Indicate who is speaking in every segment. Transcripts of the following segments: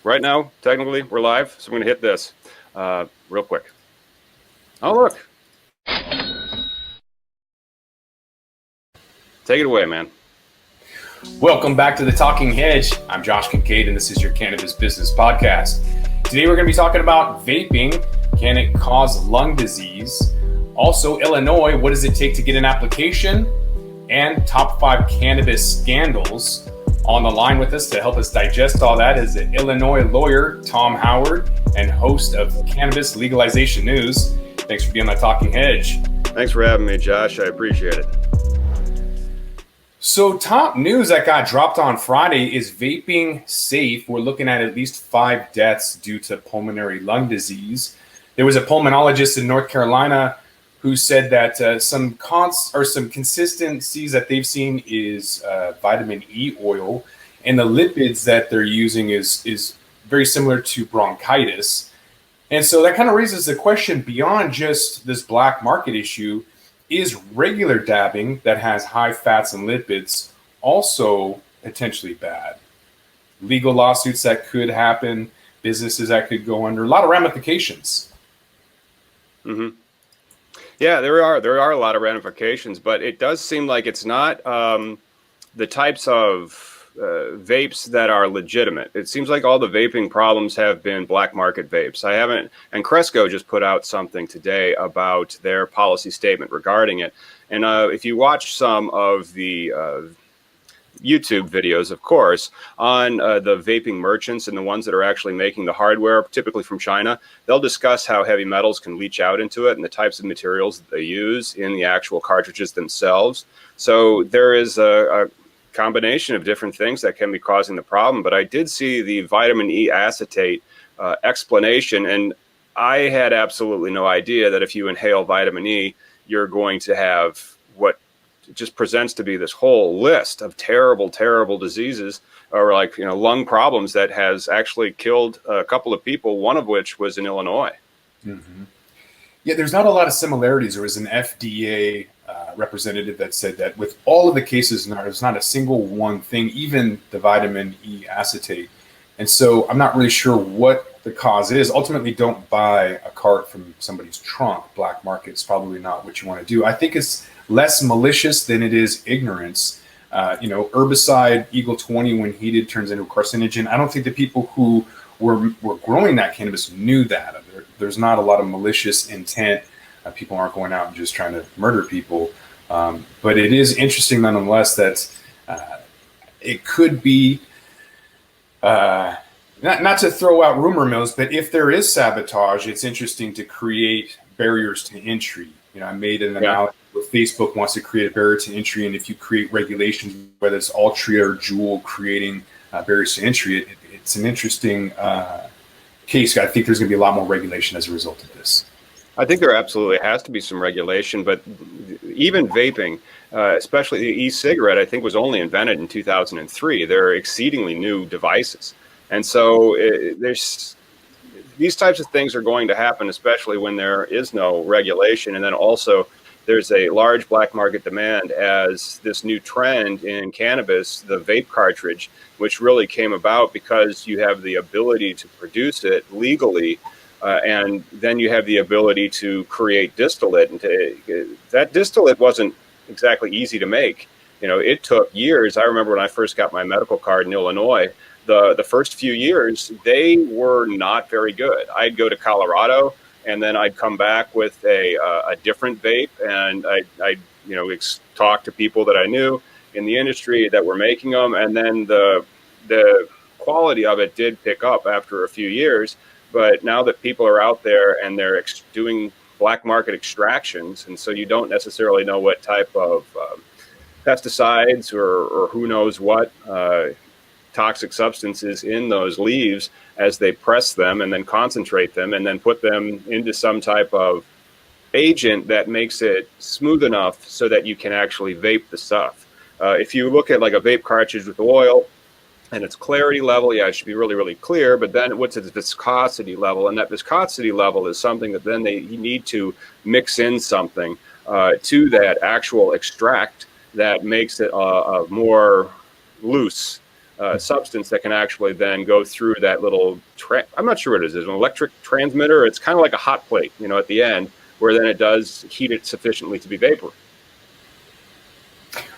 Speaker 1: Right now, technically, we're live, so I'm going to hit this real quick. Oh, look. Take it away, man.
Speaker 2: Welcome back to the Talking Hedge. I'm Josh Kincaid, and this is your Cannabis Business Podcast. Today, we're going to be talking about vaping. Can it cause lung disease? Also, Illinois, what does it take to get an application? And top 5 cannabis scandals. On the line with us to help us digest all that is the Illinois lawyer, Tom Howard, and host of Cannabis Legalization News. Thanks for being on the Talking Hedge.
Speaker 1: Thanks for having me, Josh. I appreciate it.
Speaker 2: So top news that got dropped on Friday is Vaping Safe. We're looking at least 5 deaths due to pulmonary lung disease. There was a pulmonologist in North Carolina who said that some consistencies that they've seen is vitamin E oil, and the lipids that they're using is very similar to bronchitis. And so that kind of raises the question beyond just this black market issue. Is regular dabbing that has high fats and lipids also potentially bad? Legal lawsuits that could happen, businesses that could go under, a lot of ramifications.
Speaker 1: Mm-hmm. Yeah, there are a lot of ramifications, but it does seem like it's not the types of vapes that are legitimate. It seems like all the vaping problems have been black market vapes. And Cresco just put out something today about their policy statement regarding it. And if you watch some of the YouTube videos, of course, on the vaping merchants and the ones that are actually making the hardware, typically from China, they'll discuss how heavy metals can leach out into it and the types of materials that they use in the actual cartridges themselves. So there is a combination of different things that can be causing the problem. But I did see the vitamin E acetate explanation, and I had absolutely no idea that if you inhale vitamin E, you're going to have what just presents to be this whole list of terrible, terrible diseases, or lung problems that has actually killed a couple of people, one of which was in Illinois.
Speaker 2: Mm-hmm. Yeah, there's not a lot of similarities. There was an FDA representative that said that with all of the cases, there's not a single one thing, even the vitamin E acetate. And so I'm not really sure what the cause is. Ultimately, don't buy a cart from somebody's trunk. Black market is probably not what you want to do. I think it's less malicious than it is ignorance. Herbicide Eagle 20, when heated, turns into a carcinogen. I don't think the people who were growing that cannabis knew that. There's not a lot of malicious intent. People aren't going out and just trying to murder people. But it is interesting nonetheless that it could be, not to throw out rumor mills, but if there is sabotage, it's interesting to create barriers to entry. I made an analogy where Facebook wants to create a barrier to entry, and if you create regulations, whether it's Altria or Juul creating barriers to entry, it's an interesting case. I think there's going to be a lot more regulation as a result of this.
Speaker 1: I think there absolutely has to be some regulation, but even vaping, especially the e-cigarette, I think was only invented in 2003. They're exceedingly new devices. And so there's these types of things are going to happen, especially when there is no regulation. And then also there's a large black market demand as this new trend in cannabis, the vape cartridge, which really came about because you have the ability to produce it legally. And then you have the ability to create distillate. And that distillate wasn't exactly easy to make. It took years. I remember when I first got my medical card in Illinois, the first few years, they were not very good. I'd go to Colorado, and then I'd come back with a different vape, and I'd talk to people that I knew in the industry that were making them, and then the quality of it did pick up after a few years. But now that people are out there and they're doing black market extractions, and so you don't necessarily know what type of pesticides or who knows what toxic substances in those leaves as they press them and then concentrate them and then put them into some type of agent that makes it smooth enough so that you can actually vape the stuff. If you look at like a vape cartridge with oil, and its clarity level, it should be really, really clear. But then what's its viscosity level? And that viscosity level is something that then you need to mix in something to that actual extract that makes it more loose substance that can actually then go through that little, I'm not sure what it is, an electric transmitter. It's kind of like a hot plate, you know, at the end, where then it does heat it sufficiently to be vapor.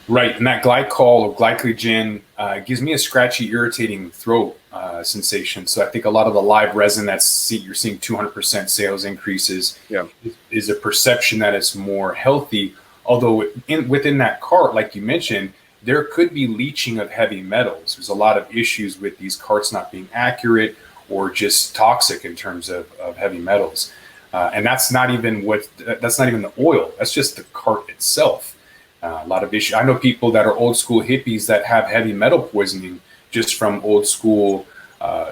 Speaker 2: Right, and that glycol or glycogen gives me a scratchy, irritating throat sensation. So I think a lot of the live resin you're seeing 200% sales increases is a perception that it's more healthy. Although within that cart, like you mentioned, there could be leaching of heavy metals. There's a lot of issues with these carts not being accurate or just toxic in terms of heavy metals. And that's not even the oil. That's just the cart itself. A lot of issues. I know people that are old school hippies that have heavy metal poisoning just from old school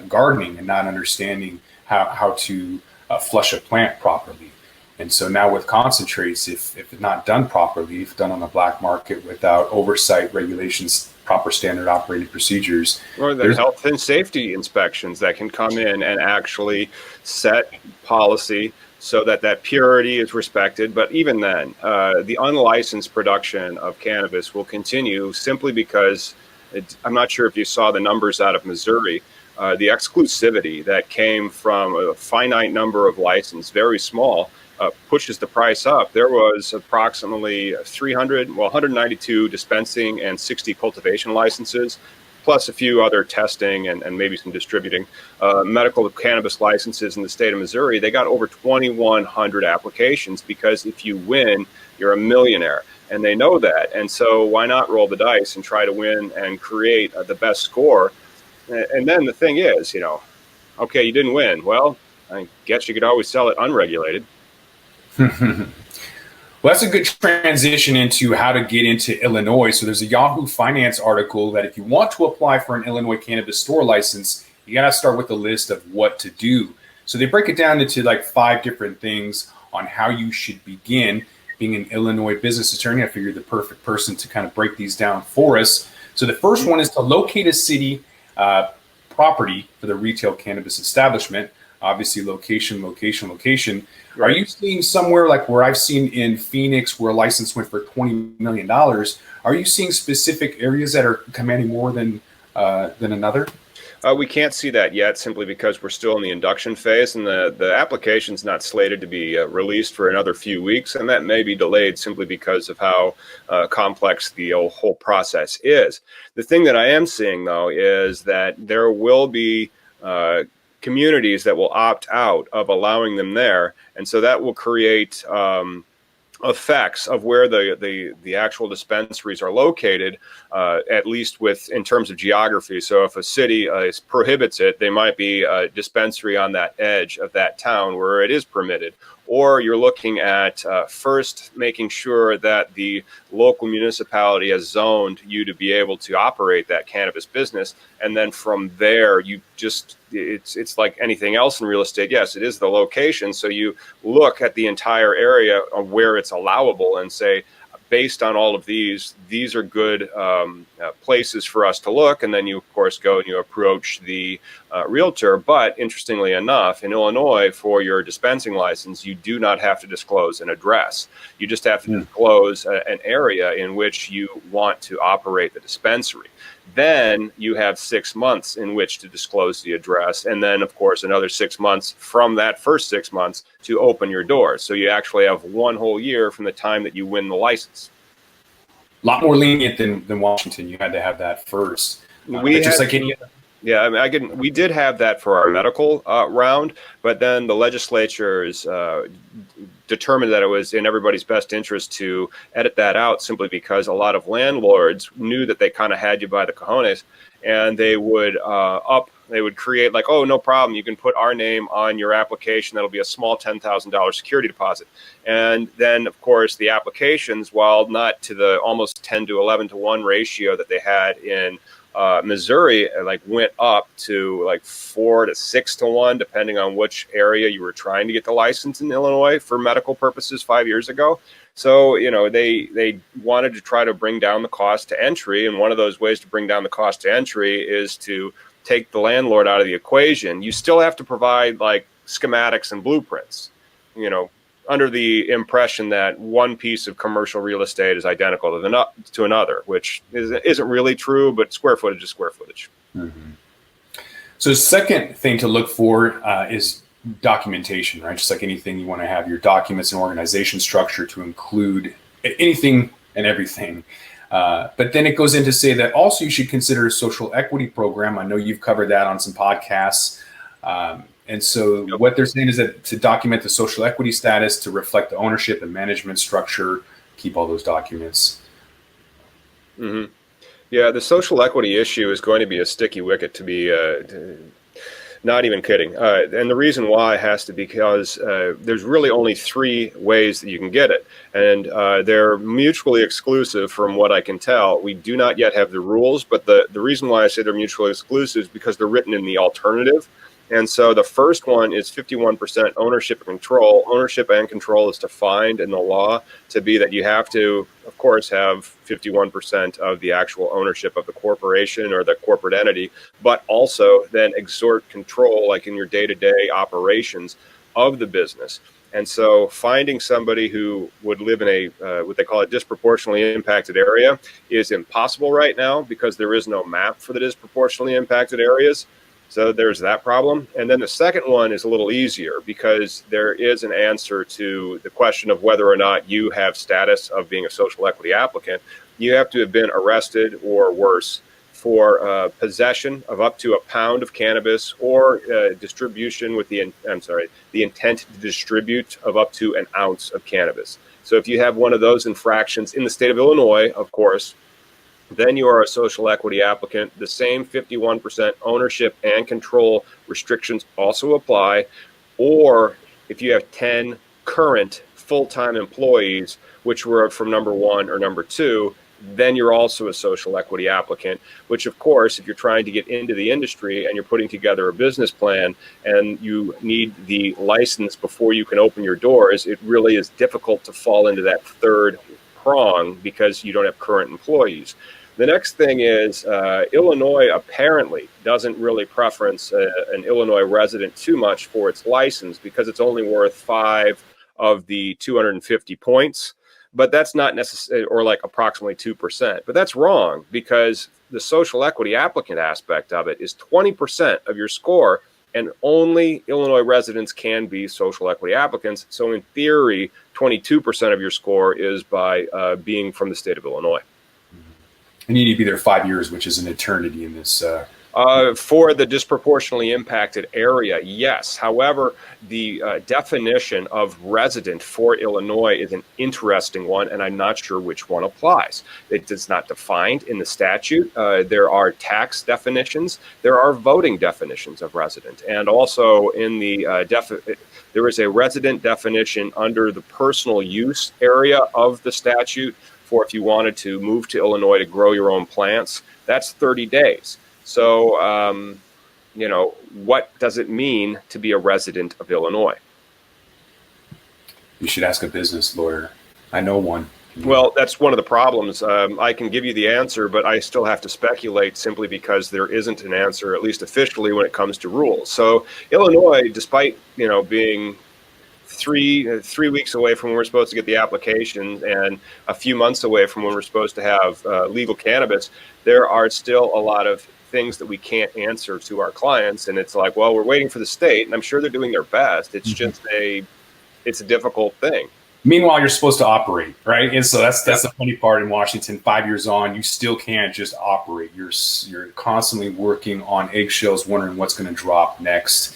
Speaker 2: gardening and not understanding how to flush a plant properly. And so now with concentrates, if not done properly, if done on the black market without oversight, regulations, proper standard operating procedures.
Speaker 1: Or the health and safety inspections that can come in and actually set policy so that that purity is respected. But even then, the unlicensed production of cannabis will continue simply because I'm not sure if you saw the numbers out of Missouri. The exclusivity that came from a finite number of licenses, very small, pushes the price up. There was approximately 192 dispensing and 60 cultivation licenses, plus a few other testing and maybe some distributing medical cannabis licenses in the state of Missouri. They got over 2,100 applications because if you win, you're a millionaire. And they know that. And so why not roll the dice and try to win and create the best score? And then the thing is, okay, you didn't win. Well, I guess you could always sell it unregulated.
Speaker 2: Well, that's a good transition into how to get into Illinois. So there's a Yahoo Finance article that if you want to apply for an Illinois cannabis store license, you got to start with a list of what to do. So they break it down into like 5 different things on how you should begin. Being an Illinois business attorney, I figured the perfect person to kind of break these down for us. So the first one is to locate a city property for the retail cannabis establishment. Obviously, location. Right. Are you seeing somewhere like where I've seen in Phoenix where a license went for $20 million? Are you seeing specific areas that are commanding more than another?
Speaker 1: We can't see that yet simply because we're still in the induction phase and the application's not slated to be released for another few weeks, and that may be delayed simply because of how complex the whole process is. The thing that I am seeing, though, is that there will be communities that will opt out of allowing them there, and so that will create effects of where the actual dispensaries are located, at least in terms of geography. So if a city prohibits it, they might be a dispensary on that edge of that town where it is permitted. Or you're looking at first making sure that the local municipality has zoned you to be able to operate that cannabis business. And then from there, it's like anything else in real estate. Yes, it is the location. So you look at the entire area of where it's allowable and say, based on all of these are good places for us to look. And then you, of course, go and you approach the realtor. But interestingly enough, in Illinois, for your dispensing license, you do not have to disclose an address. You just have to disclose an area in which you want to operate the dispensary. Then you have 6 months in which to disclose the address. And then, of course, another 6 months from that first 6 months to open your doors. So you actually have 1 whole year from the time that you win the license.
Speaker 2: A lot more lenient than Washington. You had to have that first. Like any other.
Speaker 1: Yeah, I mean, we did have that for our medical round, but then the legislatures determined that it was in everybody's best interest to edit that out simply because a lot of landlords knew that they kind of had you by the cojones, and they would create like, oh, no problem, you can put our name on your application. That'll be a small $10,000 security deposit. And then, of course, the applications, while not to the almost 10 to 11 to 1 ratio that they had in Missouri, went up to like 4 to 6 to 1, depending on which area you were trying to get the license in Illinois for medical purposes 5 years ago. So, they wanted to try to bring down the cost to entry. And one of those ways to bring down the cost to entry is to take the landlord out of the equation. You still have to provide like schematics and blueprints, under the impression that one piece of commercial real estate is identical to another, which isn't really true, but square footage is square footage.
Speaker 2: Mhm. So, second thing to look for is documentation, right? Just like anything, you want to have your documents and organization structure to include anything and everything. But then it goes in to say that also you should consider a social equity program. I know you've covered that on some podcasts. And so
Speaker 1: Yep.
Speaker 2: what they're saying is that to document the social equity status, to reflect the ownership and management structure, keep all those documents.
Speaker 1: Hmm. Yeah, the social equity issue is going to be a sticky wicket to be not even kidding. And the reason why has to be because there's really only three ways that you can get it. And they're mutually exclusive from what I can tell. We do not yet have the rules, but the reason why I say they're mutually exclusive is because they're written in the alternative. And so the first one is 51% ownership and control. Ownership and control is defined in the law to be that you have to, of course, have 51% of the actual ownership of the corporation or the corporate entity, but also then exert control, like in your day-to-day operations of the business. And so finding somebody who would live in a what they call a disproportionately impacted area is impossible right now because there is no map for the disproportionately impacted areas. So there's that problem. And then the second one is a little easier because there is an answer to the question of whether or not you have status of being a social equity applicant. You have to have been arrested or worse for possession of up to a pound of cannabis or distribution with the intent to distribute of up to an ounce of cannabis. So if you have one of those infractions in the state of Illinois, of course, then you are a social equity applicant. The same 51% ownership and control restrictions also apply. Or if you have 10 current full-time employees, which were from number one or number two, then you're also a social equity applicant, which of course, if you're trying to get into the industry and you're putting together a business plan and you need the license before you can open your doors, it really is difficult to fall into that third prong because you don't have current employees. The next thing is Illinois apparently doesn't really preference an Illinois resident too much for its license because it's only worth 5 of the 250 points. But that's not necessary, or like approximately 2%. But that's wrong because the social equity applicant aspect of it is 20% of your score, and only Illinois residents can be social equity applicants. So in theory, 22% of your score is by being from the state of Illinois.
Speaker 2: And you need to be there 5 years, which is an eternity in this.
Speaker 1: For the disproportionately impacted area, yes. However, the definition of resident for Illinois is an interesting one, and I'm not sure which one applies. It is not defined in the statute. There are tax definitions. There are voting definitions of resident. And also in the there is a resident definition under the personal use area of the statute for if you wanted to move to Illinois to grow your own plants. That's 30 days. So, what does it mean to be a resident of Illinois?
Speaker 2: You should ask a business lawyer. I know one.
Speaker 1: Well, that's one of the problems. I can give you the answer, but I still have to speculate simply because there isn't an answer, at least officially, when it comes to rules. So Illinois, despite being three weeks away from when we're supposed to get the application and a few months away from when we're supposed to have legal cannabis, there are still a lot of things that we can't answer to our clients. And it's like, well, we're waiting for the state, and I'm sure they're doing their best. It's just it's a difficult thing.
Speaker 2: Meanwhile, you're supposed to operate, right? And so that's the funny part in Washington. 5 years on, you still can't just operate. You're constantly working on eggshells, wondering what's going to drop next.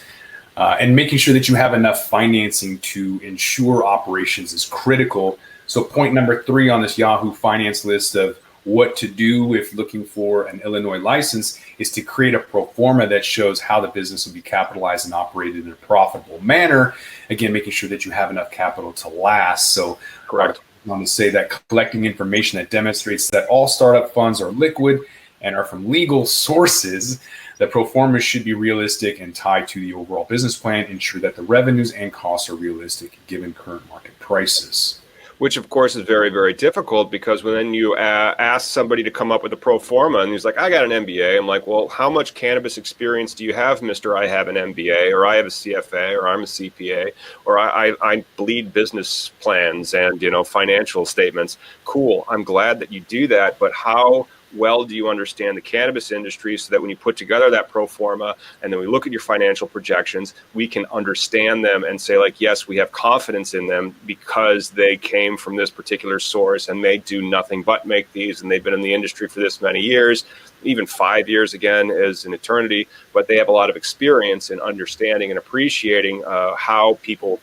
Speaker 2: And making sure that you have enough financing to ensure operations is critical. So point number 3 on this Yahoo Finance list of what to do if looking for an Illinois license is to create a pro forma that shows how the business will be capitalized and operated in a profitable manner. Again, making sure that you have enough capital to last. So
Speaker 1: correct.
Speaker 2: I want to say that collecting information that demonstrates that all startup funds are liquid and are from legal sources. The pro forma should be realistic and tied to the overall business plan, ensure that the revenues and costs are realistic given current market prices.
Speaker 1: Which, of course, is very, very difficult because when you ask somebody to come up with a pro forma and he's like, I got an MBA. I'm like, well, how much cannabis experience do you have, Mr. I have an MBA, or I have a CFA, or I'm a CPA, or I bleed business plans and, financial statements. Cool. I'm glad that you do that. But how well do you understand the cannabis industry, so that when you put together that pro forma and then we look at your financial projections, we can understand them and say, like, yes, we have confidence in them because they came from this particular source and they do nothing but make these, and they've been in the industry for this many years. Even 5 years, again, is an eternity, but they have a lot of experience in understanding and appreciating how people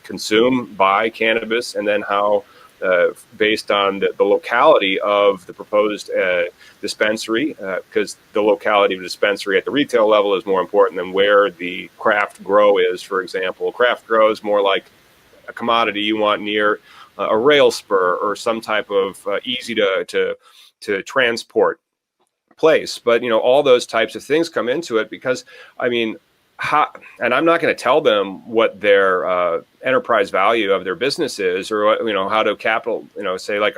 Speaker 1: consume, buy cannabis, and then how, based on the locality of the proposed dispensary, because the locality of the dispensary at the retail level is more important than where the craft grow is. For example, craft grow is more like a commodity you want near a rail spur or some type of easy to transport place. But all those types of things come into it, because I mean, and I'm not going to tell them what their enterprise value of their business is, or how to capital, say like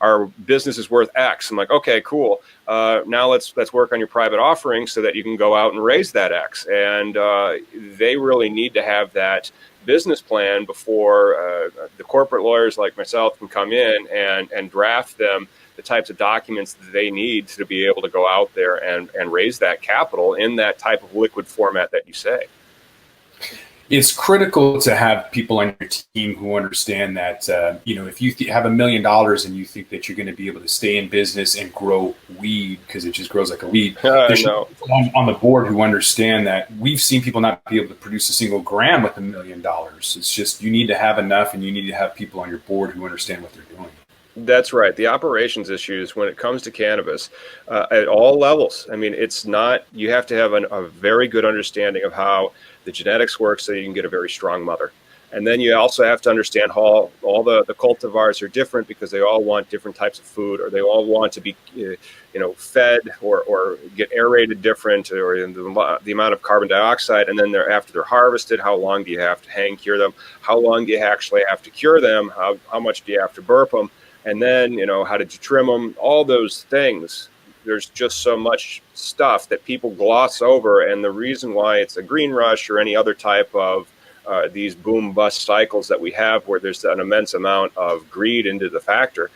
Speaker 1: our business is worth X. I'm like, okay, cool. Now let's work on your private offering so that you can go out and raise that X. And they really need to have that business plan before the corporate lawyers like myself can come in and draft them the types of documents that they need to be able to go out there and raise that capital in that type of liquid format that you say.
Speaker 2: It's critical to have people on your team who understand that, if you have $1 million and you think that you're going to be able to stay in business and grow weed because it just grows like a weed, there's people on the board who understand that. We've seen people not be able to produce a single gram with $1 million. It's just, you need to have enough, and you need to have people on your board who understand what they're doing.
Speaker 1: That's right. The operations issues when it comes to cannabis at all levels. I mean, it's not, you have to have a very good understanding of how the genetics work so you can get a very strong mother. And then you also have to understand how all the cultivars are different, because they all want different types of food, or they all want to be, fed or get aerated different, or the amount of carbon dioxide. And then after they're harvested, how long do you have to hang cure them? How long do you actually have to cure them? How much do you have to burp them? And then, how did you trim them? All those things. There's just so much stuff that people gloss over. And the reason why it's a green rush or any other type of these boom bust cycles that we have, where there's an immense amount of greed into the factor,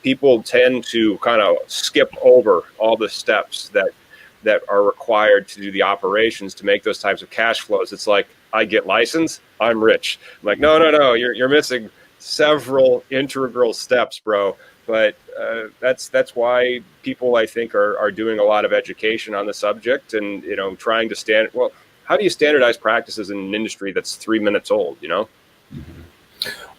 Speaker 1: people tend to kind of skip over all the steps that are required to do the operations to make those types of cash flows. It's like, I get licensed, I'm rich. I'm like, no, you're missing several integral steps, bro. But that's why people, I think, are doing a lot of education on the subject, and trying to how do you standardize practices in an industry that's 3 minutes old?
Speaker 2: Mm-hmm.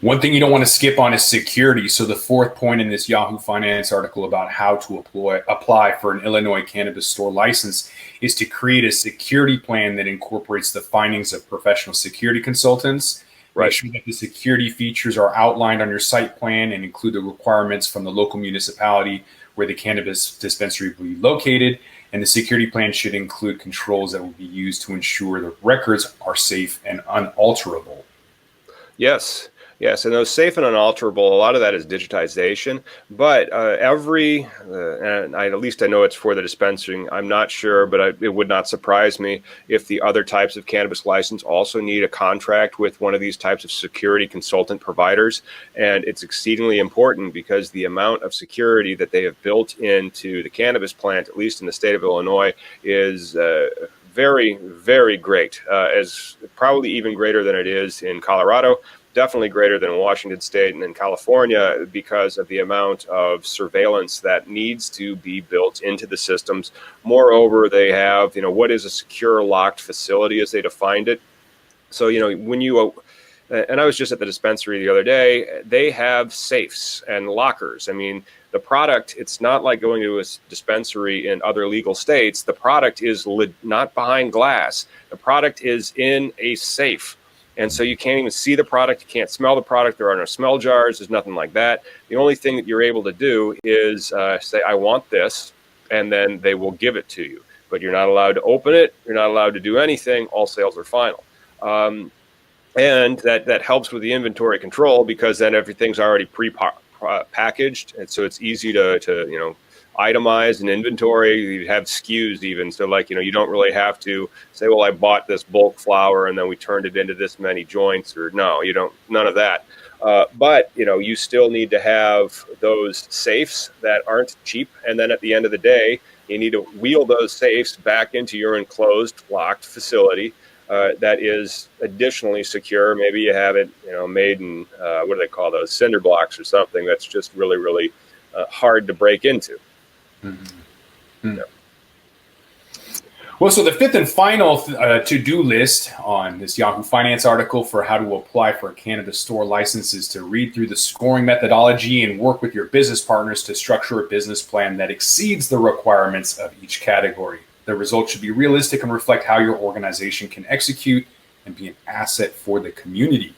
Speaker 2: One thing you don't want to skip on is security. So the fourth point in this Yahoo Finance article about how to apply for an Illinois cannabis store license is to create a security plan that incorporates the findings of professional security consultants. Right. Make sure that the security features are outlined on your site plan and include the requirements from the local municipality where the cannabis dispensary will be located. And the security plan should include controls that will be used to ensure the records are safe and unalterable.
Speaker 1: Yes. Yes, and those safe and unalterable, a lot of that is digitization, but and at least I know it's for the dispensing. I'm not sure, but it would not surprise me if the other types of cannabis license also need a contract with one of these types of security consultant providers. And it's exceedingly important, because the amount of security that they have built into the cannabis plant, at least in the state of Illinois, is very, very great, as probably even greater than it is in Colorado. Definitely greater than Washington State and in California, because of the amount of surveillance that needs to be built into the systems. Moreover, they have, what is a secure locked facility as they defined it. So, when you, and I was just at the dispensary the other day, they have safes and lockers. I mean, the product, it's not like going to a dispensary in other legal states. The product is not behind glass. The product is in a safe. And so you can't even see the product. You can't smell the product. There are no smell jars. There's nothing like that. The only thing that you're able to do is say, I want this, and then they will give it to you. But you're not allowed to open it. You're not allowed to do anything. All sales are final. And that helps with the inventory control, because then everything's already pre-packaged. And so it's easy to itemize an inventory. You have SKUs even, so you don't really have to say, well, I bought this bulk flower and then we turned it into this many joints, or no, you don't, none of that. But you still need to have those safes that aren't cheap. And then at the end of the day, you need to wheel those safes back into your enclosed, locked facility that is additionally secure. Maybe you have it, made in what do they call those, cinder blocks or something that's just really, really hard to break into.
Speaker 2: Mm-hmm. Yeah. Well, so the fifth and final to-do list on this Yahoo Finance article for how to apply for a cannabis store license is to read through the scoring methodology and work with your business partners to structure a business plan that exceeds the requirements of each category. The results should be realistic and reflect how your organization can execute and be an asset for the community.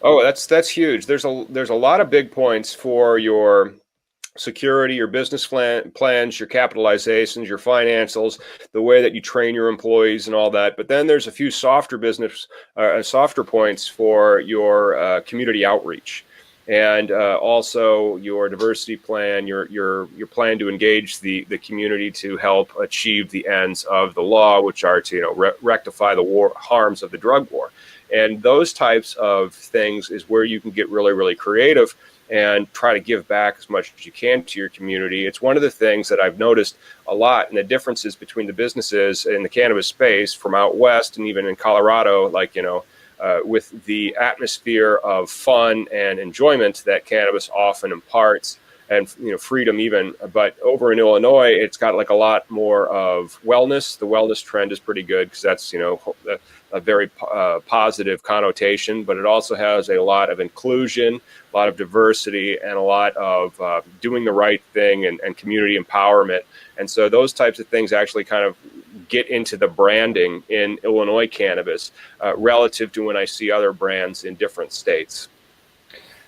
Speaker 1: Oh, that's huge. There's a lot of big points for your security, your business plans, your capitalizations, your financials, the way that you train your employees and all that. But then there's a few softer points for your community outreach, and also your diversity plan, your plan to engage the community to help achieve the ends of the law, which are to rectify the harms of the drug war. And those types of things is where you can get really, really creative and try to give back as much as you can to your community. It's one of the things that I've noticed a lot, and the differences between the businesses in the cannabis space from out west and even in Colorado, with the atmosphere of fun and enjoyment that cannabis often imparts, and freedom even. But over in Illinois, it's got like a lot more of wellness. The wellness trend is pretty good because that's a very positive connotation, but it also has a lot of inclusion, a lot of diversity, and a lot of doing the right thing and community empowerment. And so those types of things actually kind of get into the branding in Illinois cannabis relative to when I see other brands in different states.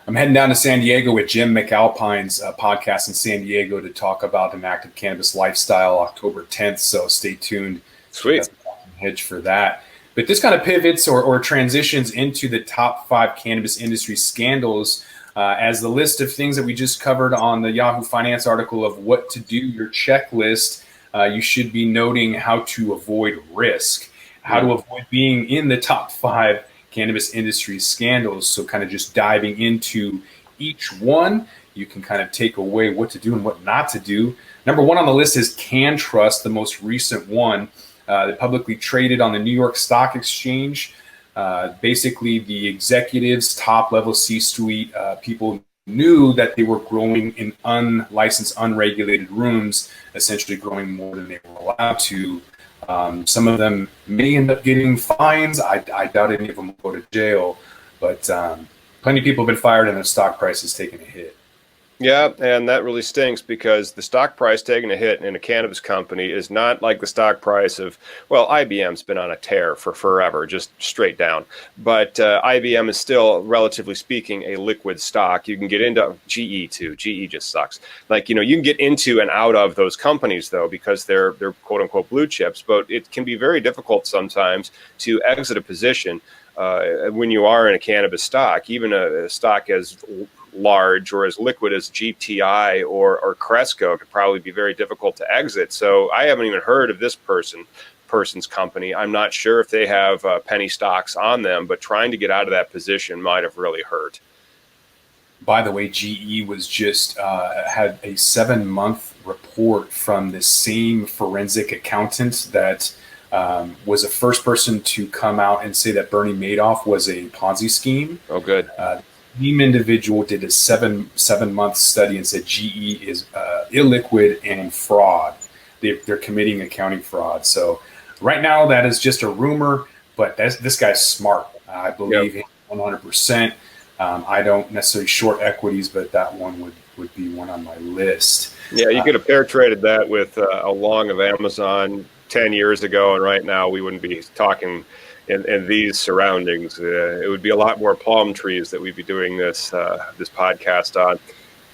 Speaker 2: I'm heading down to San Diego with Jim McAlpine's podcast in San Diego to talk about an active cannabis lifestyle October 10th. So stay tuned.
Speaker 1: Sweet.
Speaker 2: Hedge for that. But this kind of pivots or transitions into the top 5 cannabis industry scandals as the list of things that we just covered on the Yahoo Finance article of what to do, your checklist. You should be noting how to avoid risk, how to avoid being in the top 5 cannabis industry scandals. So kind of just diving into each one, you can kind of take away what to do and what not to do. Number 1 on the list is CannTrust, the most recent one. They publicly traded on the New York Stock Exchange. Basically, the executives, top-level C-suite people knew that they were growing in unlicensed, unregulated rooms, essentially growing more than they were allowed to. Some of them may end up getting fines. I doubt any of them will go to jail, but plenty of people have been fired and their stock price has taken a hit.
Speaker 1: Yeah, and that really stinks because the stock price taking a hit in a cannabis company is not like the stock price of, IBM's been on a tear for forever, just straight down. But IBM is still, relatively speaking, a liquid stock. You can get into GE too. GE just sucks. You can get into and out of those companies, though, because they're quote unquote blue chips. But it can be very difficult sometimes to exit a position when you are in a cannabis stock, even a stock as large or as liquid as GTI or Cresco could probably be very difficult to exit. So I haven't even heard of this person's company. I'm not sure if they have penny stocks on them, but trying to get out of that position might have really hurt.
Speaker 2: By the way, GE was just had a 7-month report from the same forensic accountant that was the first person to come out and say that Bernie Madoff was a Ponzi scheme.
Speaker 1: Oh, good.
Speaker 2: Same individual did a seven-month study and said GE is illiquid and fraud. They're committing accounting fraud. So right now that is just a rumor, but this guy's smart. I believe him 100%. I don't necessarily short equities, but that one would be one on my list.
Speaker 1: Yeah, you could have pair traded that with a long of Amazon 10 years ago, and right now we wouldn't be talking in these surroundings. It would be a lot more palm trees that we'd be doing this podcast on.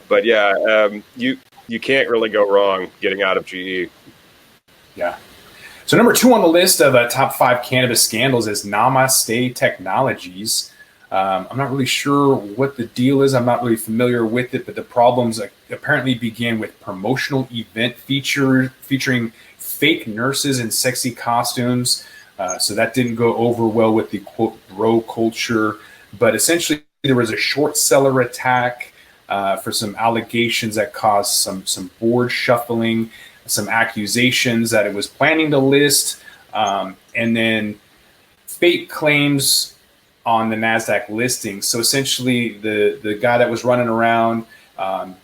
Speaker 1: But yeah, you can't really go wrong getting out of GE.
Speaker 2: Yeah. So number 2 on the list of top 5 cannabis scandals is Namaste Technologies. I'm not really sure what the deal is. I'm not really familiar with it, but the problems apparently began with promotional event featuring fake nurses in sexy costumes. So that didn't go over well with the quote bro culture. But essentially, there was a short seller attack for some allegations that caused some board shuffling, some accusations that it was planning to list, and then fake claims on the NASDAQ listing. So essentially, the guy that was running around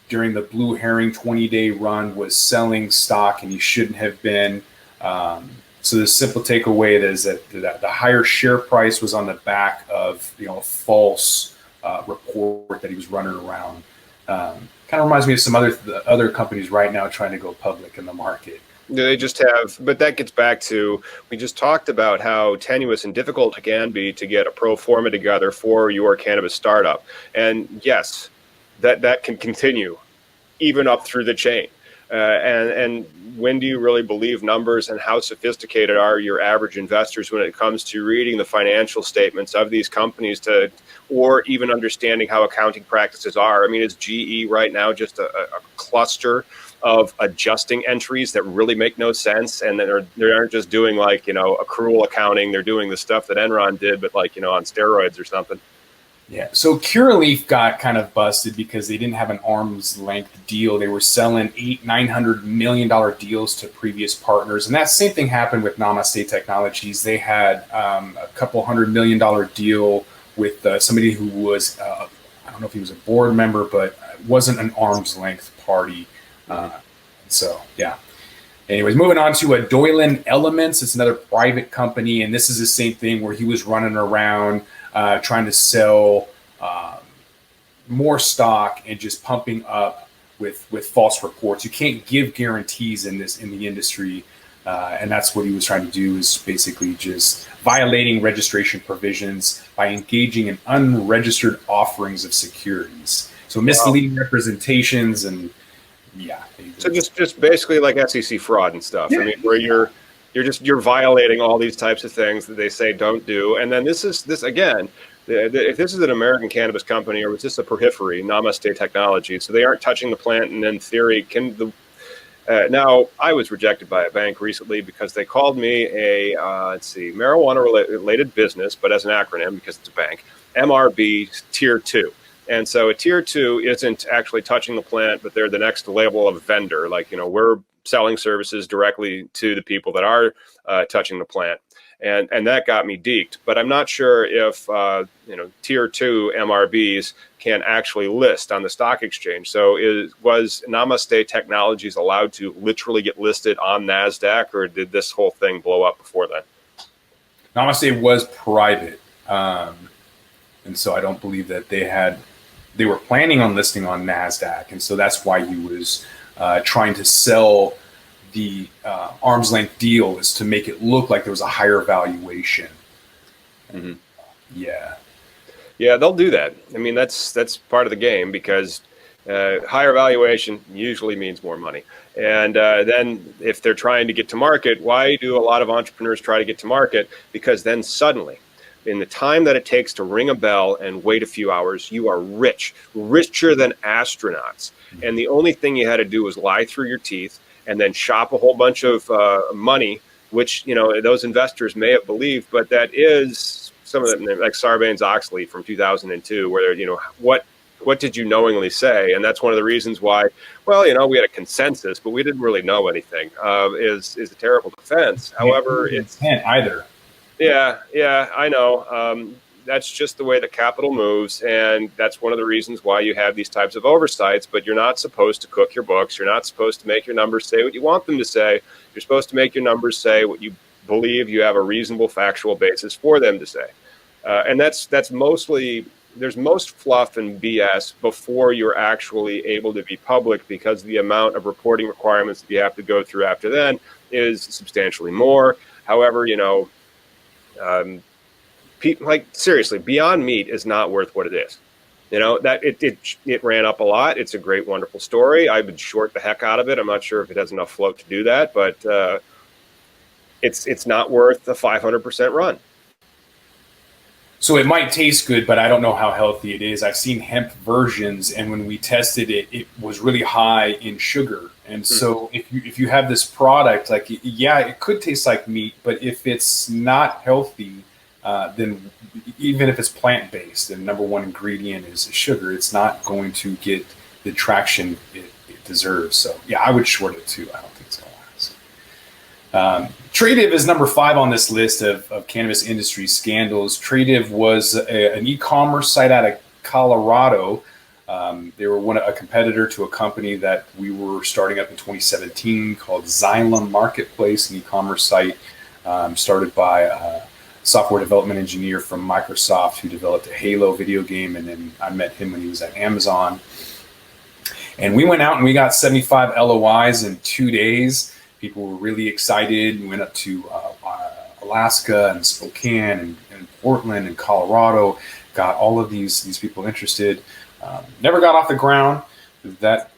Speaker 2: during the Blue Herring 20-day run was selling stock, and he shouldn't have been. So the simple takeaway is that the higher share price was on the back of a false report that he was running around. Kind of reminds me of some other companies right now trying to go public in the market.
Speaker 1: They just have, but that gets back to, we just talked about how tenuous and difficult it can be to get a pro forma together for your cannabis startup. And yes, that can continue even up through the chain. And when do you really believe numbers, and how sophisticated are your average investors when it comes to reading the financial statements of these companies or even understanding how accounting practices are? I mean, is GE right now just a cluster of adjusting entries that really make no sense, and they aren't just doing accrual accounting? They're doing the stuff that Enron did, but on steroids or something.
Speaker 2: Yeah. So Curaleaf got kind of busted because they didn't have an arm's length deal. They were selling $900 million deals to previous partners. And that same thing happened with Namaste Technologies. They had a couple $100 million deal with somebody who was, I don't know if he was a board member, but wasn't an arm's length party. So, yeah. Anyways, moving on to Doylan Elements. It's another private company. And this is the same thing where he was running around trying to sell more stock and just pumping up with false reports. You can't give guarantees in the industry, and that's what he was trying to do, is basically just violating registration provisions by engaging in unregistered offerings of securities. So misleading representations, and
Speaker 1: so just basically like SEC fraud and stuff. I mean, where you're violating all these types of things that they say don't do. And then this again, if this is an American cannabis company, or was this a periphery, Namaste Technologies, so they aren't touching the plant, and in theory, now I was rejected by a bank recently because they called me a marijuana related business, but as an acronym because it's a bank, MRB Tier 2. And so a Tier 2 isn't actually touching the plant, but they're the next level of vendor. We're selling services directly to the people that are touching the plant. And that got me deked. But I'm not sure if Tier 2 MRBs can actually list on the stock exchange. So was Namaste Technologies allowed to literally get listed on NASDAQ, or did this whole thing blow up before then?
Speaker 2: Namaste was private. And so I don't believe that they were planning on listing on NASDAQ. And so that's why he was trying to sell the arm's length deal, is to make it look like there was a higher valuation.
Speaker 1: Mm-hmm.
Speaker 2: Yeah,
Speaker 1: they'll do that. I mean, that's part of the game, because higher valuation usually means more money. And then if they're trying to get to market, why do a lot of entrepreneurs try to get to market? Because then suddenly, in the time that it takes to ring a bell and wait a few hours, you are richer than astronauts. And the only thing you had to do was lie through your teeth and then shop a whole bunch of money, which those investors may have believed, but that is some of them, like Sarbanes-Oxley from 2002, where what did you knowingly say? And that's one of the reasons why, we had a consensus, but we didn't really know anything. Is a terrible defense. However, it's
Speaker 2: can't either.
Speaker 1: Yeah, I know. That's just the way that capital moves, and that's one of the reasons why you have these types of oversights. But you're not supposed to cook your books. You're not supposed to make your numbers say what you want them to say. You're supposed to make your numbers say what you believe you have a reasonable factual basis for them to say. And that's mostly, there's most fluff and BS before you're actually able to be public, because the amount of reporting requirements that you have to go through after then is substantially more. However, seriously, Beyond Meat is not worth what it is. That it ran up a lot. It's a great, wonderful story. I would short the heck out of it. I'm not sure if it has enough float to do that, but it's not worth a 500% run.
Speaker 2: So it might taste good, but I don't know how healthy it is. I've seen hemp versions, and when we tested it, it was really high in sugar. And so if you have this product, it could taste like meat, but if it's not healthy, then even if it's plant-based and number one ingredient is sugar, it's not going to get the traction it deserves. So yeah, I would short it too. I don't think it's going to last. Tradive is number 5 on this list of cannabis industry scandals. Tradive was an e-commerce site out of Colorado. They were a competitor to a company that we were starting up in 2017 called Xylem Marketplace, an e-commerce site started by a software development engineer from Microsoft who developed a Halo video game. And then I met him when he was at Amazon. And we went out and we got 75 LOIs in 2 days. People were really excited. We went up to Alaska and Spokane and Portland and Colorado, got all of these people interested. Never got off the ground. That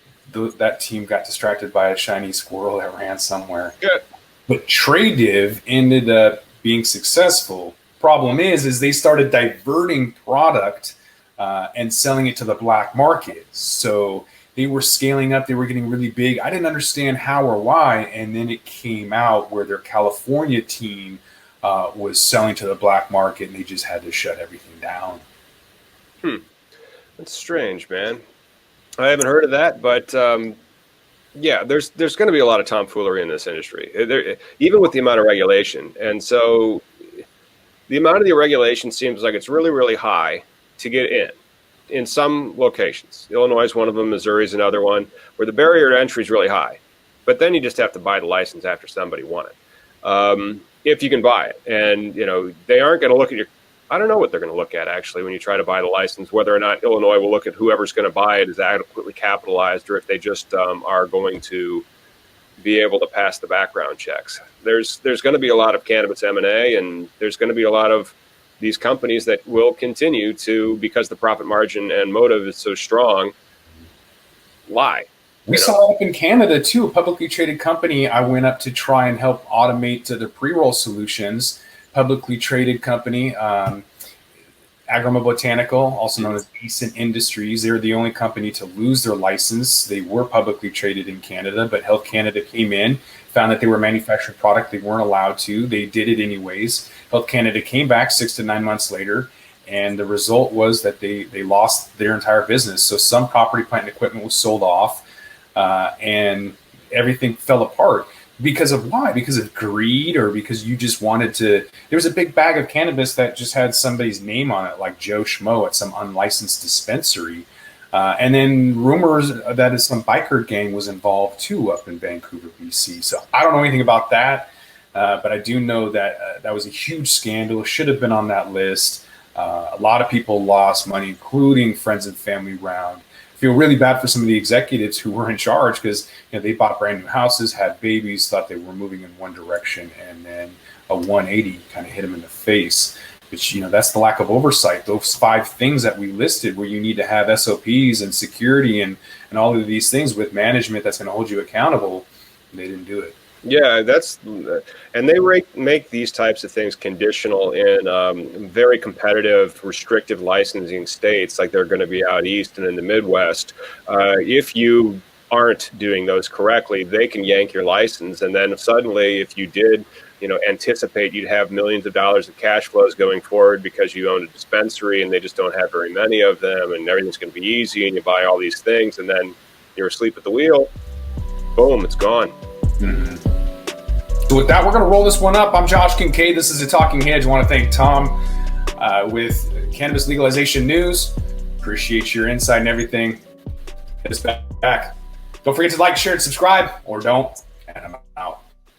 Speaker 2: team got distracted by a shiny squirrel that ran somewhere.
Speaker 1: Good.
Speaker 2: But Tradive ended up being successful. Problem is they started diverting product and selling it to the black market. So they were scaling up. They were getting really big. I didn't understand how or why. And then it came out where their California team was selling to the black market, and they just had to shut everything down.
Speaker 1: That's strange, man. I haven't heard of that, but yeah, there's going to be a lot of tomfoolery in this industry, even with the amount of regulation. And so the amount of the regulation seems like it's really, really high to get in some locations. Illinois is one of them. Missouri is another one, where the barrier to entry is really high. But then you just have to buy the license after somebody won it, if you can buy it. And, they aren't going to look at your... I don't know what they're going to look at, actually, when you try to buy the license, whether or not Illinois will look at whoever's going to buy it as adequately capitalized, or if they just are going to be able to pass the background checks. There's going to be a lot of cannabis M&A, and there's going to be a lot of these companies that will continue to, because the profit margin and motive is so strong, lie.
Speaker 2: We saw it up in Canada, too, a publicly traded company. I went up to try and help automate the pre-roll solutions. Publicly traded company, Agroma Botanical, also known as Decent Industries. They're the only company to lose their license. They were publicly traded in Canada, but Health Canada came in, found that they were manufacturing product they weren't allowed to. They did it anyways. Health Canada came back 6 to 9 months later, and the result was that they lost their entire business. So some property, plant, and equipment was sold off, and everything fell apart. Because of why? Because of greed, or because you just wanted to... There was a big bag of cannabis that just had somebody's name on it, like Joe Schmo at some unlicensed dispensary. And then rumors that some biker gang was involved too up in Vancouver, BC. So I don't know anything about that, but I do know that that was a huge scandal. It should have been on that list. A lot of people lost money, including friends and family around. Feel really bad for some of the executives who were in charge, because they bought brand new houses, had babies, thought they were moving in one direction, and then a 180 kind of hit them in the face. Which, that's the lack of oversight. Those 5 things that we listed, where you need to have SOPs and security and all of these things with management that's going to hold you accountable, they didn't do it.
Speaker 1: Yeah, and they make these types of things conditional in very competitive, restrictive licensing states, like they're going to be out east and in the Midwest. If you aren't doing those correctly, they can yank your license, and then suddenly, if you did, anticipate you'd have millions of dollars of cash flows going forward because you own a dispensary and they just don't have very many of them, and everything's going to be easy, and you buy all these things, and then you're asleep at the wheel. Boom, it's gone.
Speaker 2: Mm-hmm. So with that, we're going to roll this one up. I'm Josh Kincaid. This is a Talking Hedge. I want to thank Tom with Cannabis Legalization News. Appreciate your insight and everything. Hit us back. Don't forget to like, share, and subscribe, or don't. And I'm out.